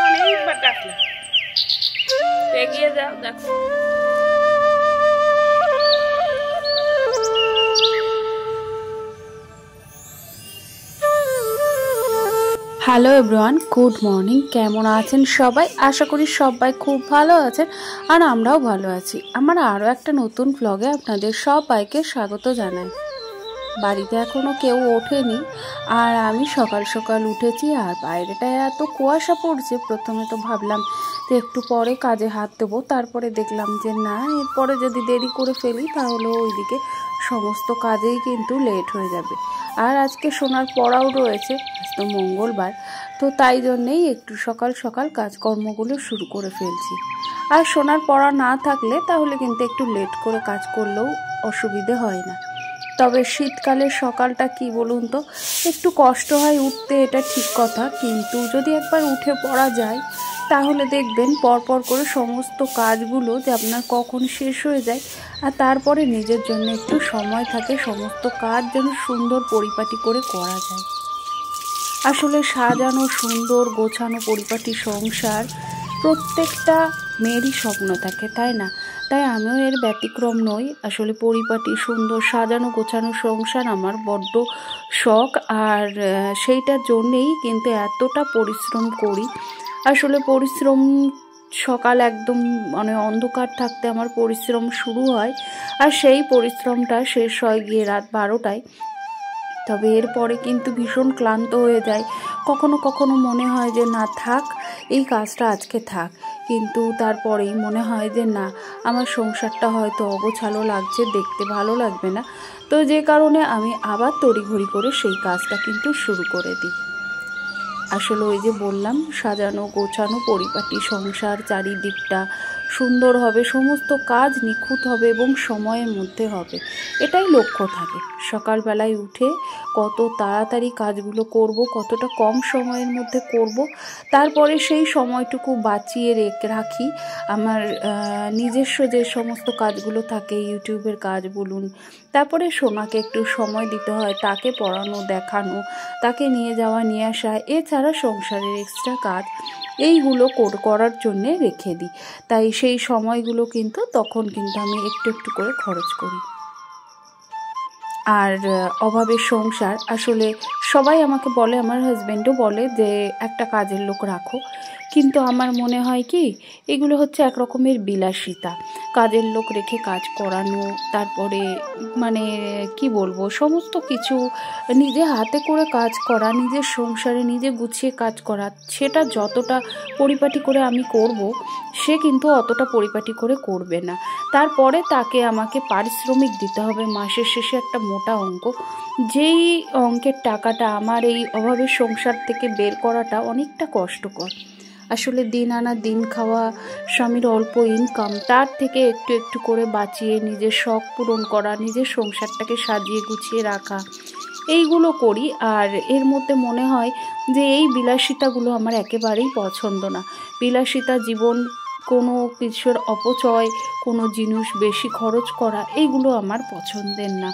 অনেকবার ডাকলাম, এগিয়ে যাও, দেখো। Hello everyone, good morning. কেমন আছেন সবাই? আশা করি সবাই খুব ভালো আছেন, আর আমরাও ভালো আছি। আমার আরও একটা নতুন ব্লগে আপনাদের সবাইকে স্বাগত জানাই। বাড়িতে এখনও কেউ ওঠেনি, আর আমি সকাল সকাল উঠেছি, আর বাইরেটায় এত কুয়াশা পড়ছে। প্রথমে তো ভাবলাম যে একটু পরে কাজে হাত দেবো, তারপরে দেখলাম যে না, এরপরে যদি দেরি করে ফেলি তাহলে ওইদিকে সমস্ত কাজেই কিন্তু লেট হয়ে যাবে। আর আজকে সোনার পড়াও রয়েছে, আজ তো মঙ্গলবার, তো তাই জন্যেই একটু সকাল সকাল কাজকর্মগুলো শুরু করে ফেলছি। আর সোনার পড়া না থাকলে তাহলে কিন্তু একটু লেট করে কাজ করলেও অসুবিধে হয় না। তবে শীতকালের সকালটা কি বলুন তো, একটু কষ্ট হয় উঠতে, এটা ঠিক কথা, কিন্তু যদি একবার উঠে পড়া যায় তাহলে দেখবেন পরপর করে সমস্ত কাজগুলো যে আপনার কখন শেষ হয়ে যায়, আর তারপরে নিজের জন্য একটু সময় থাকে, সমস্ত কাজ যেন সুন্দর পরিপাটি করে করা যায়। আসলে সাজানো, সুন্দর গোছানো পরিপাটি সংসার প্রত্যেকটা মেয়েরই স্বপ্ন থাকে, তাই না? তাই আমিও এর ব্যতিক্রম নই। আসলে পরিপাটি সুন্দর সাজানো গোছানো সংসার আমার বড্ড শখ, আর সেইটার জন্যেই কিন্তু এতটা পরিশ্রম করি। আসলে পরিশ্রম সকাল একদম মানে অন্ধকার থাকতে আমার পরিশ্রম শুরু হয়, আর সেই পরিশ্রমটা শেষ হয় গিয়ে রাত 12টায়। তবে এরপরে কিন্তু ভীষণ ক্লান্ত হয়ে যায়। কখনো কখনো মনে হয় যে না থাক, এই কাজটা আজকে থাক, কিন্তু তারপরেই মনে হয় যে না, আমার সংসারটা হয়তো অগোছালো লাগছে, দেখতে ভালো লাগবে না, তো যে কারণে আমি আবার তড়িঘড়ি করে সেই কাজটা কিন্তু শুরু করে দিই। আসলে ওই যে বললাম, সাজানো গোছানো পরিপাটি সংসার, চারিদিকটা সুন্দর হবে, সমস্ত কাজ নিখুঁত হবে এবং সময়ের মধ্যে হবে, এটাই লক্ষ্য থাকে। সকালবেলায় উঠে কত তাড়াতাড়ি কাজগুলো করব, কতটা কম সময়ের মধ্যে করব, তারপরে সেই সময়টুকু বাঁচিয়ে রাখি আমার নিজস্ব যে সমস্ত কাজগুলো থাকে, ইউটিউবের কাজ বলুন, তারপরে সোনাকে একটু সময় দিতে হয়, তাকে পড়ানো, দেখানো, তাকে নিয়ে যাওয়া নিয়ে আসা, এছাড়া সংসারের এক্সট্রা কাজ, এইগুলো করার জন্যে রেখে দিই। তাই সেই সময়গুলো কিন্তু তখন কিন্তু আমি একটু একটু করে খরচ করি। আর অভাবের সংসার, আসলে সবাই আমাকে বলে, আমার হাজব্যান্ডও বলে যে একটা কাজের লোক রাখো, কিন্তু আমার মনে হয় কি, এগুলো হচ্ছে এক রকমের বিলাসিতা। কাজের লোক রেখে কাজ করানো, তারপরে মানে কি বলবো, সমস্ত কিছু নিজে হাতে করে কাজ করা, নিজের সংসারে নিজে গুছিয়ে কাজ করা, সেটা যতটা পরিপাটি করে আমি করব, সে কিন্তু অতটা পরিপাটি করে করবে না। তারপরে তাকে আমাকে পারিশ্রমিক দিতে হবে মাসের শেষে একটা মোটা অঙ্ক, যেই অঙ্কের টাকাটা আমার এই অভাবের সংসার থেকে বের করাটা অনেকটা কষ্টকর। আসলে দিন আনা দিন খাওয়া, স্বামীর অল্প ইনকাম, তার থেকে একটু একটু করে বাঁচিয়ে নিজের শখ পূরণ করা, নিজের সংসারটাকে সাজিয়ে গুছিয়ে রাখা, এইগুলো করি। আর এর মধ্যে মনে হয় যে এই বিলাসিতাগুলো আমার একেবারেই পছন্দ না। বিলাসিতা জীবন, কোনো কিছুর অপচয়, কোনো জিনিস বেশি খরচ করা, এইগুলো আমার পছন্দের না।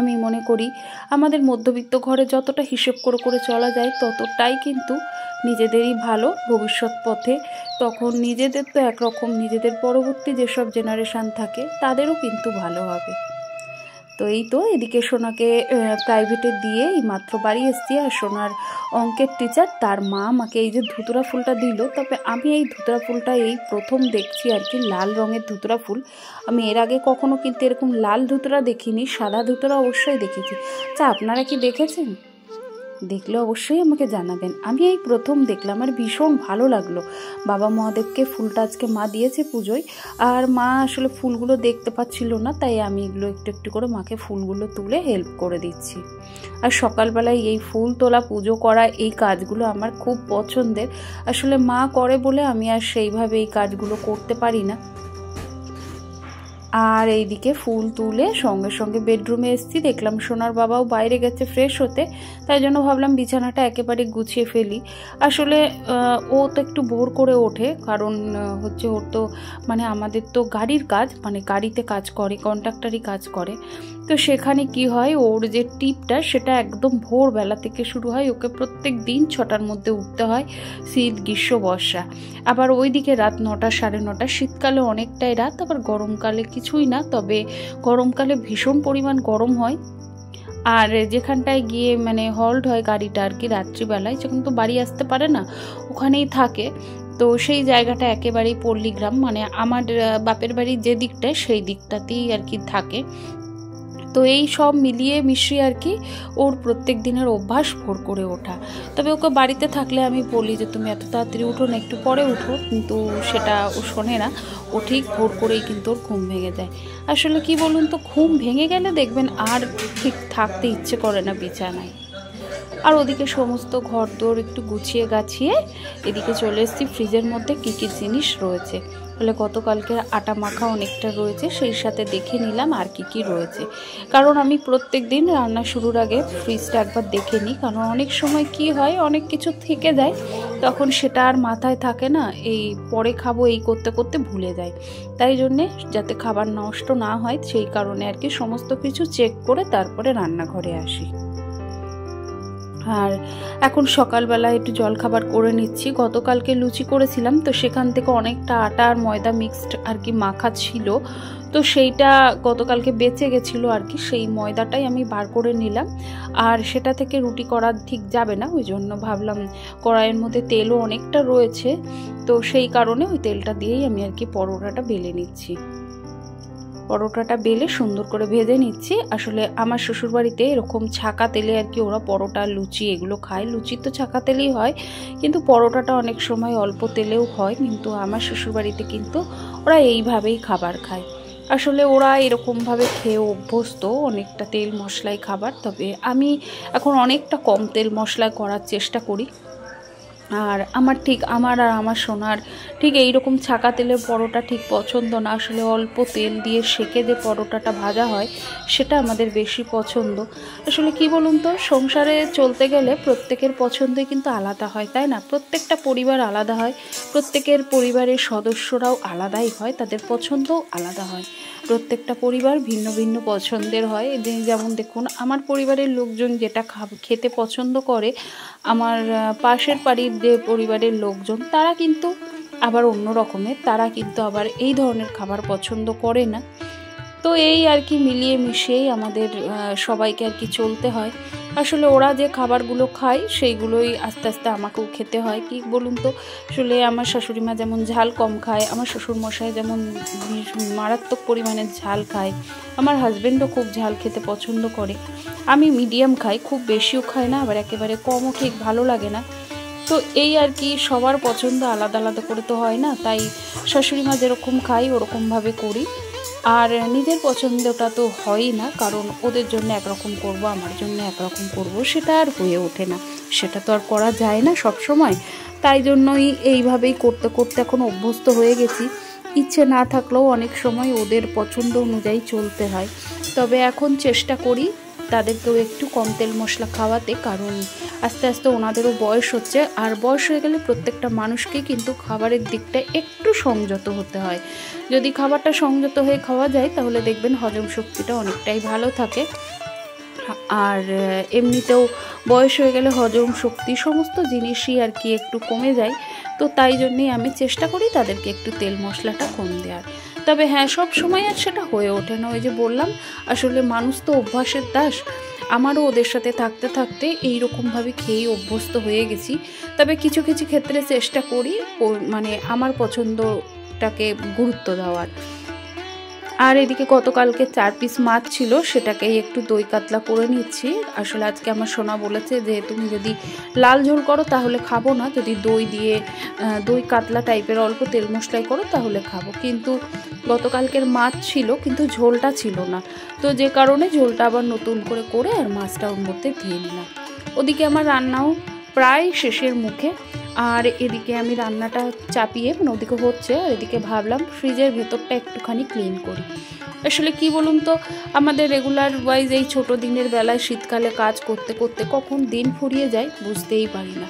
আমি মনে করি আমাদের মধ্যবিত্ত ঘরে যতটা হিসেব করে করে চলা যায় ততটাই কিন্তু নিজেদেরই ভালো ভবিষ্যৎ পথে। তখন নিজেদের তো একরকম, নিজেদের পরবর্তী যেসব জেনারেশান থাকে তাদেরও কিন্তু ভালো হবে। তো এই তো এদিকে সোনাকে প্রাইভেটে দিয়ে এই মাত্র বাড়ি এসেছি, আর সোনার অঙ্কের টিচার তার মা আমাকে এই যে ধুতরা ফুলটা দিল। তবে আমি এই ধুতরা ফুলটা এই প্রথম দেখছি আর কি, লাল রঙের ধুতরা ফুল। আমি এর আগে কখনো কিন্তু এরকম লাল ধুতরা দেখিনি, সাদা ধুতরা অবশ্যই দেখেছি। আচ্ছা, আপনারা কি দেখেছেন? দেখলে অবশ্যই আমাকে জানাবেন। আমি এই প্রথম দেখলাম, আর ভীষণ ভালো লাগলো। বাবা মহাদেবকে ফুলটা আজকে মা দিয়েছে পুজোয়, আর মা আসলে ফুলগুলো দেখতে পাচ্ছিল না, তাই আমি এগুলো একটু একটু করে মাকে ফুলগুলো তুলে হেল্প করে দিচ্ছি। আর সকালবেলায় এই ফুল তোলা, পুজো করা, এই কাজগুলো আমার খুব পছন্দের। আসলে মা করে বলে আমি আর সেইভাবে এই কাজগুলো করতে পারি না। আর এইদিকে ফুল তুলে সঙ্গে সঙ্গে বেডরুমে এসেছি, দেখলাম সোনার বাবাও বাইরে গেছে ফ্রেশ হতে, তাই জন্য ভাবলাম বিছানাটা একেবারে গুছিয়ে ফেলি। আসলে ও তো একটু ভোর করে ওঠে, কারণ হচ্ছে ওর তো মানে আমাদের তো গাড়ির কাজ, মানে গাড়িতে কাজ করে, কন্ট্রাক্টারি কাজ করে, তো সেখানে কি হয় ওর যে টিপটা সেটা একদম ভোরবেলা থেকে শুরু হয়, ওকে প্রত্যেক দিন 6টার মধ্যে উঠতে হয়, শীত গ্রীষ্ম বর্ষা। আবার ওইদিকে রাত 9টা 9:30, শীতকালে অনেকটাই রাত, আবার গরমকালে কিছুই না, তবে গরমকালে ভীষণ পরিমাণ গরম হয়। আর যেখানটায় গিয়ে মানে হল্ট হয় গাড়িটা আর কি রাত্রিবেলায়, যখন তো বাড়ি আসতে পারে না ওখানেই থাকে, তো সেই জায়গাটা একেবারেই পল্লীগ্রাম, মানে আমার বাপের বাড়ির যে দিকটায় সেই দিকটাতেই আর কি থাকে। তো এই সব মিলিয়ে মিশিয়ে আর কি ওর প্রত্যেক দিনের অভ্যাস ভোর করে ওঠা। তবে ওকে বাড়িতে থাকলে আমি বলি যে তুমি এত তাড়াতাড়ি উঠো না, একটু পরে উঠো, কিন্তু সেটা ও শোনে না, ও ঠিক ভোর করেই কিন্তু ওর ঘুম ভেঙে যায়। আসলে কি বলুন তো, ঘুম ভেঙে গেলে দেখবেন আর ঠিক থাকতে ইচ্ছে করে না বিছানায়। আর ওদিকে সমস্ত ঘর দোর একটু গুছিয়ে গাছিয়ে এদিকে চলে এসেছি ফ্রিজের মধ্যে কী কী জিনিস রয়েছে। তাহলে গতকালকের আটা মাখা অনেকটা রয়েছে, সেই সাথে দেখে নিলাম আর কি কি রয়েছে, কারণ আমি প্রত্যেক দিন রান্না শুরুর আগে ফ্রিজটা একবার দেখে নিই, কারণ অনেক সময় কি হয় অনেক কিছু থেকে যায়, তখন সেটা আর মাথায় থাকে না, এই পরে খাবো এই করতে করতে ভুলে যায়। তাই জন্যে যাতে খাবার নষ্ট না হয় সেই কারণে আর কি সমস্ত কিছু চেক করে তারপরে রান্নাঘরে আসি। আর এখন সকালবেলা একটু জলখাবার করে নিচ্ছি। গতকালকে লুচি করেছিলাম, তো সেখান থেকে অনেকটা আটা আর ময়দা মিক্সড আর কি মাখা ছিল, তো সেইটা গতকালকে বেঁচে গেছিলো আর কি, সেই ময়দাটাই আমি বার করে নিলাম। আর সেটা থেকে রুটি করা ঠিক যাবে না, ওই জন্য ভাবলাম কড়াইয়ের মধ্যে তেলও অনেকটা রয়েছে, তো সেই কারণে ওই তেলটা দিয়েই আমি আর কি পরোটাটা বেলে নিচ্ছি। পরোটাটা বেলে সুন্দর করে ভেজে নিচ্ছি। আসলে আমার শ্বশুরবাড়িতে এরকম ছাকা তেলে আর কি ওরা পরোটা লুচি এগুলো খায়, লুচি তো ছাকা তেলেই হয়, কিন্তু পরোটাটা অনেক সময় অল্প তেলেও হয়, কিন্তু আমার শ্বশুরবাড়িতে কিন্তু ওরা এইভাবেই খাবার খায়। আসলে ওরা এরকমভাবে খেয়ে অভ্যস্ত, অনেকটা তেল মশলায় খাবার, তবে আমি এখন অনেকটা কম তেল মশলায় করার চেষ্টা করি। আর আমার আর আমার সোনার ঠিক এইরকম ছাকা তেলের পরোটা ঠিক পছন্দ না, আসলে অল্প তেল দিয়ে সেকে যে পরোটাটা ভাজা হয় সেটা আমাদের বেশি পছন্দ। আসলে কি বলুন তো, সংসারে চলতে গেলে প্রত্যেকের পছন্দই কিন্তু আলাদা হয়, তাই না? প্রত্যেকটা পরিবার আলাদা হয়, প্রত্যেকের পরিবারের সদস্যরাও আলাদাই হয়, তাদের পছন্দও আলাদা হয়, প্রত্যেকটা পরিবার ভিন্ন ভিন্ন পছন্দের হয়। যেমন দেখুন আমার পরিবারের লোকজন যেটা খেতে পছন্দ করে, আমার পাশের বাড়ির যে পরিবারের লোকজন তারা কিন্তু আবার অন্য রকমের, তারা কিন্তু আবার এই ধরনের খাবার পছন্দ করে না। তো এই আর কি মিলিয়ে মিশিয়েই আমাদের সবাইকে আর কি চলতে হয়। আসলে ওরা যে খাবারগুলো খায় সেইগুলোই আস্তে আস্তে আমাকেও খেতে হয়। কি বলুন তো, আসলে আমার শাশুড়িমা যেমন ঝাল কম খায়, আমার শ্বশুরমশাই যেমন মারাত্মক পরিমাণে ঝাল খায়, আমার হাজব্যান্ডও খুব ঝাল খেতে পছন্দ করে, আমি মিডিয়াম খাই, খুব বেশিও খাই না, আবার একেবারে কমও ঠিক ভালো লাগে না। তো এই আর কি সবার পছন্দ আলাদা আলাদা করে তো হয় না, তাই শাশুড়িমা যেরকম খাই ওরকমভাবে করি। আর নিজের পছন্দটা তো হয়ই না, কারণ ওদের জন্য একরকম করব, আমার জন্য একরকম করব, সেটা আর হয়ে ওঠে না, সেটা তো আর করা যায় না সব সময়। তাই জন্যই এইভাবেই করতে করতে এখন অভ্যস্ত হয়ে গেছি। ইচ্ছে না থাকলেও অনেক সময় ওদের পছন্দ অনুযায়ী চলতে হয়। তবে এখন চেষ্টা করি তাদেরকেও একটু কম তেল মশলা খাওয়াতে, কারণ আস্তে আস্তে ওনাদেরও বয়স হচ্ছে, আর বয়স হয়ে গেলে প্রত্যেকটা মানুষকে কিন্তু খাবারের দিকটা একটু সংযত হতে হয়। যদি খাবারটা সংযত হয়ে খাওয়া যায় তাহলে দেখবেন হজম শক্তিটা অনেকটাই ভালো থাকে। আর এমনিতেও বয়স হয়ে গেলে হজম শক্তি সমস্ত জিনিসই আর কি একটু কমে যায়, তো তাই জন্যেই আমি চেষ্টা করি তাদেরকে একটু তেল মশলাটা কম দেওয়ার। তবে হ্যাঁ, সব সময় আর সেটা হয়ে ওঠে না, ওই যে বললাম আসলে মানুষ তো অভ্যাসের দাস, আমারও ওদের সাথে থাকতে থাকতে এইরকমভাবে খেয়েই অভ্যস্ত হয়ে গেছি। তবে কিছু কিছু ক্ষেত্রে চেষ্টা করি মানে আমার পছন্দটাকে গুরুত্ব দেওয়ার। আর এদিকে গতকালকে 4 পিস মাছ ছিল, সেটাকেই একটু দই কাতলা করে নিচ্ছি। আসলে আজকে আমার সোনা বলেছে যে তুমি যদি লাল ঝোল করো তাহলে খাবো না, যদি দই দিয়ে দই কাতলা টাইপের অল্প তেল মশলাই করো তাহলে খাবো। কিন্তু গতকালকের মাছ ছিল কিন্তু ঝোলটা ছিল না, তো যে কারণে ঝোলটা আবার নতুন করে আর মাছটা ওর মধ্যে দিয়ে নিলাম। ওদিকে আমার রান্নাও প্রায় শেষের মুখে। আর এদিকে আমি রান্নাটা চাপিয়ে ওদিকে হচ্ছে, আর এদিকে ভাবলাম ফ্রিজের ভেতরটা একটুখানি ক্লিন করি। আসলে কি বলুন তো, আমাদের রেগুলার ওয়াইজ এই ছোটো দিনের বেলায় শীতকালে কাজ করতে করতে কখন দিন ফুরিয়ে যায় বুঝতেই পারি না।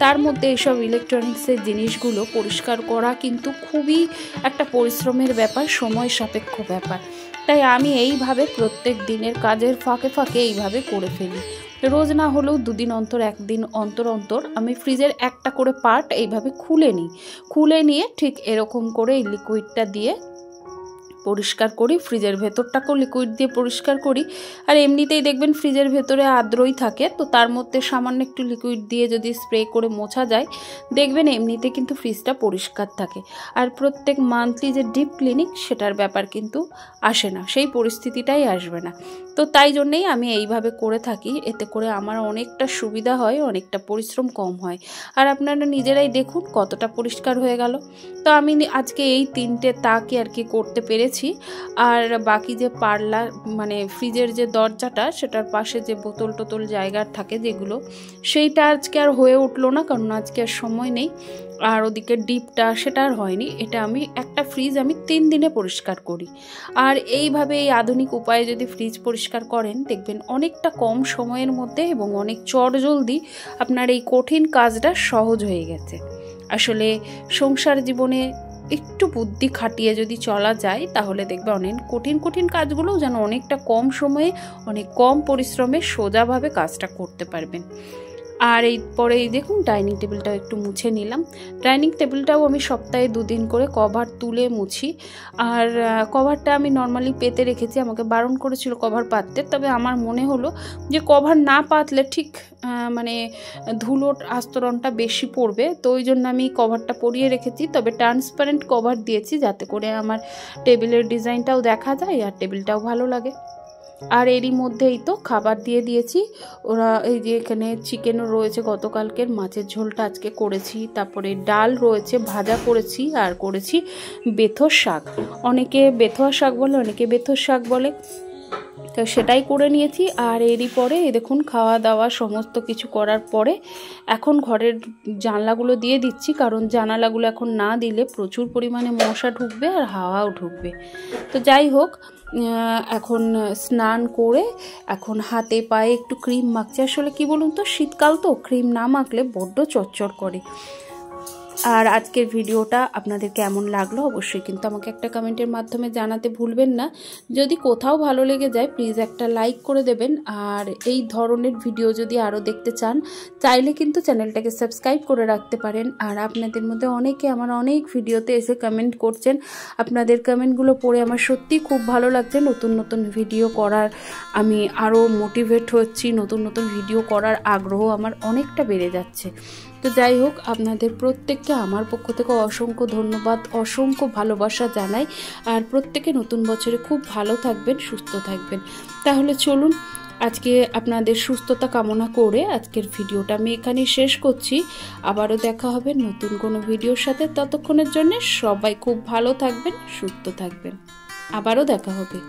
তার মধ্যে এইসব ইলেকট্রনিক্সের জিনিসগুলো পরিষ্কার করা কিন্তু খুবই একটা পরিশ্রমের ব্যাপার, সময় সাপেক্ষ ব্যাপার। তাই আমি এইভাবে প্রত্যেক দিনের কাজের ফাঁকে ফাঁকে এইভাবে করে ফেলি। রোজ না হলেও দুদিন অন্তর, একদিন অন্তর অন্তর আমি ফ্রিজের একটা করে পার্ট এইভাবে খুলে নিয়ে ঠিক এরকম করে এই লিকুইডটা দিয়ে পরিষ্কার করি। ফ্রিজের ভেতরটাকেও লিকুইড দিয়ে পরিষ্কার করি। আর এমনিতেই দেখবেন ফ্রিজের ভেতরে আর্দ্রই থাকে, তো তার মধ্যে সামান্য একটু লিকুইড দিয়ে যদি স্প্রে করে মোছা যায়, দেখবেন এমনিতে কিন্তু ফ্রিজটা পরিষ্কার থাকে। আর প্রত্যেক মান্থলি যে ডিপ ক্লিনিং সেটার ব্যাপার কিন্তু আসে না, সেই পরিস্থিতিটাই আসবে না। তো তাই জন্যেই আমি এইভাবে করে থাকি, এতে করে আমার অনেকটা সুবিধা হয়, অনেকটা পরিশ্রম কম হয়। আর আপনারা নিজেরাই দেখুন কতটা পরিষ্কার হয়ে গেল। তো আমি আজকে এই 3টে তাকই আর কি করতে পেরেছি। আর বাকি যে পার্লার মানে ফ্রিজের যে দরজাটা, সেটার পাশে যে বোতল টোতল জায়গা থাকে যেগুলো, সেইটা আজকে আর হয়ে উঠলো না, কারণ আজকে আর সময় নেই। আর ওদিকে ডিপটা সেটা আর হয়নি। এটা আমি একটা ফ্রিজ আমি 3 দিনে পরিষ্কার করি। আর এইভাবে এই আধুনিক উপায়ে যদি ফ্রিজ পরিষ্কার করেন, দেখবেন অনেকটা কম সময়ের মধ্যে এবং অনেক চটজলদি আপনার এই কঠিন কাজটা সহজ হয়ে গেছে। আসলে সংসার জীবনে একটু বুদ্ধি খাটিয়ে যদি চলা যায়, তাহলে দেখবে অনেক কঠিন কাজগুলোও যেন অনেকটা কম সময়ে, অনেক কম পরিশ্রমে সোজাভাবে কাজটা করতে পারবেন। আর এরপরে এই দেখুন ডাইনিং টেবিলটাও একটু মুছে নিলাম। ডাইনিং টেবিলটাও আমি সপ্তাহে 2 দিন করে কভার তুলে মুছি। আর কভারটা আমি নর্মালি পেতে রেখেছি, আমাকে বারণ করেছিল কভার পাততে, তবে আমার মনে হলো যে কভার না পাতলে ঠিক মানে ধুলোর আস্তরণটা বেশি পড়বে, তো ওই জন্য আমি কভারটা পরিয়ে রেখেছি। তবে ট্রান্সপারেন্ট কভার দিয়েছি যাতে করে আমার টেবিলের ডিজাইনটাও দেখা যায় আর টেবিলটাও ভালো লাগে। আর এরই মধ্যেই তো খাবার দিয়ে দিয়েছি। ওরা এই যে এখানে চিকেনও রয়েছে, গতকালকের মাছের ঝোলটা আজকে করেছি, তারপরে ডাল রয়েছে, ভাজা করেছি, আর করেছি বেথোর শাক। অনেকে বেথোয়া শাক বলে, অনেকে বেথোর শাক বলে, তো সেটাই করে নিয়েছি। আর এরই পরে দেখুন খাওয়া দাওয়া সমস্ত কিছু করার পরে এখন ঘরের জানলাগুলো দিয়ে দিচ্ছি, কারণ জানালাগুলো এখন না দিলে প্রচুর পরিমাণে মশা ঢুকবে আর হাওয়াও ঢুকবে। তো যাই হোক, এখন স্নান করে এখন হাতে পায়ে একটু ক্রিম মাখছি। আসলে কি বলুন তো, শীতকাল তো ক্রিম না মাখলে বড্ড চচ্চড় করে। আর আজকের ভিডিওটা আপনাদের কেমন লাগলো অবশ্যই কিন্তু আমাকে একটা কমেন্টের মাধ্যমে জানাতে ভুলবেন না। যদি কোথাও ভালো লেগে যায় প্লিজ একটা লাইক করে দেবেন। আর এই ধরনের ভিডিও যদি আরও দেখতে চান, চাইলে কিন্তু চ্যানেলটাকে সাবস্ক্রাইব করে রাখতে পারেন। আর আপনাদের মধ্যে অনেকে আমার অনেক ভিডিওতে এসে কমেন্ট করছেন, আপনাদের কমেন্টগুলো পড়ে আমার সত্যি খুব ভালো লাগছে। নতুন নতুন ভিডিও করার আমি আরও মোটিভেট হচ্ছি, নতুন নতুন ভিডিও করার আগ্রহ আমার অনেকটা বেড়ে যাচ্ছে। তো যাই হোক, আপনাদের প্রত্যেককে আমার পক্ষ থেকে অসংখ্য ধন্যবাদ, অসংখ্য ভালোবাসা জানাই। আর প্রত্যেকে নতুন বছরে খুব ভালো থাকবেন, সুস্থ থাকবেন। তাহলে চলুন আজকে আপনাদের সুস্থতা কামনা করে আজকের ভিডিওটা আমি এখানেই শেষ করছি। আবারও দেখা হবে নতুন কোনো ভিডিওর সাথে। ততক্ষণের জন্য সবাই খুব ভালো থাকবেন, সুস্থ থাকবেন। আবারও দেখা হবে।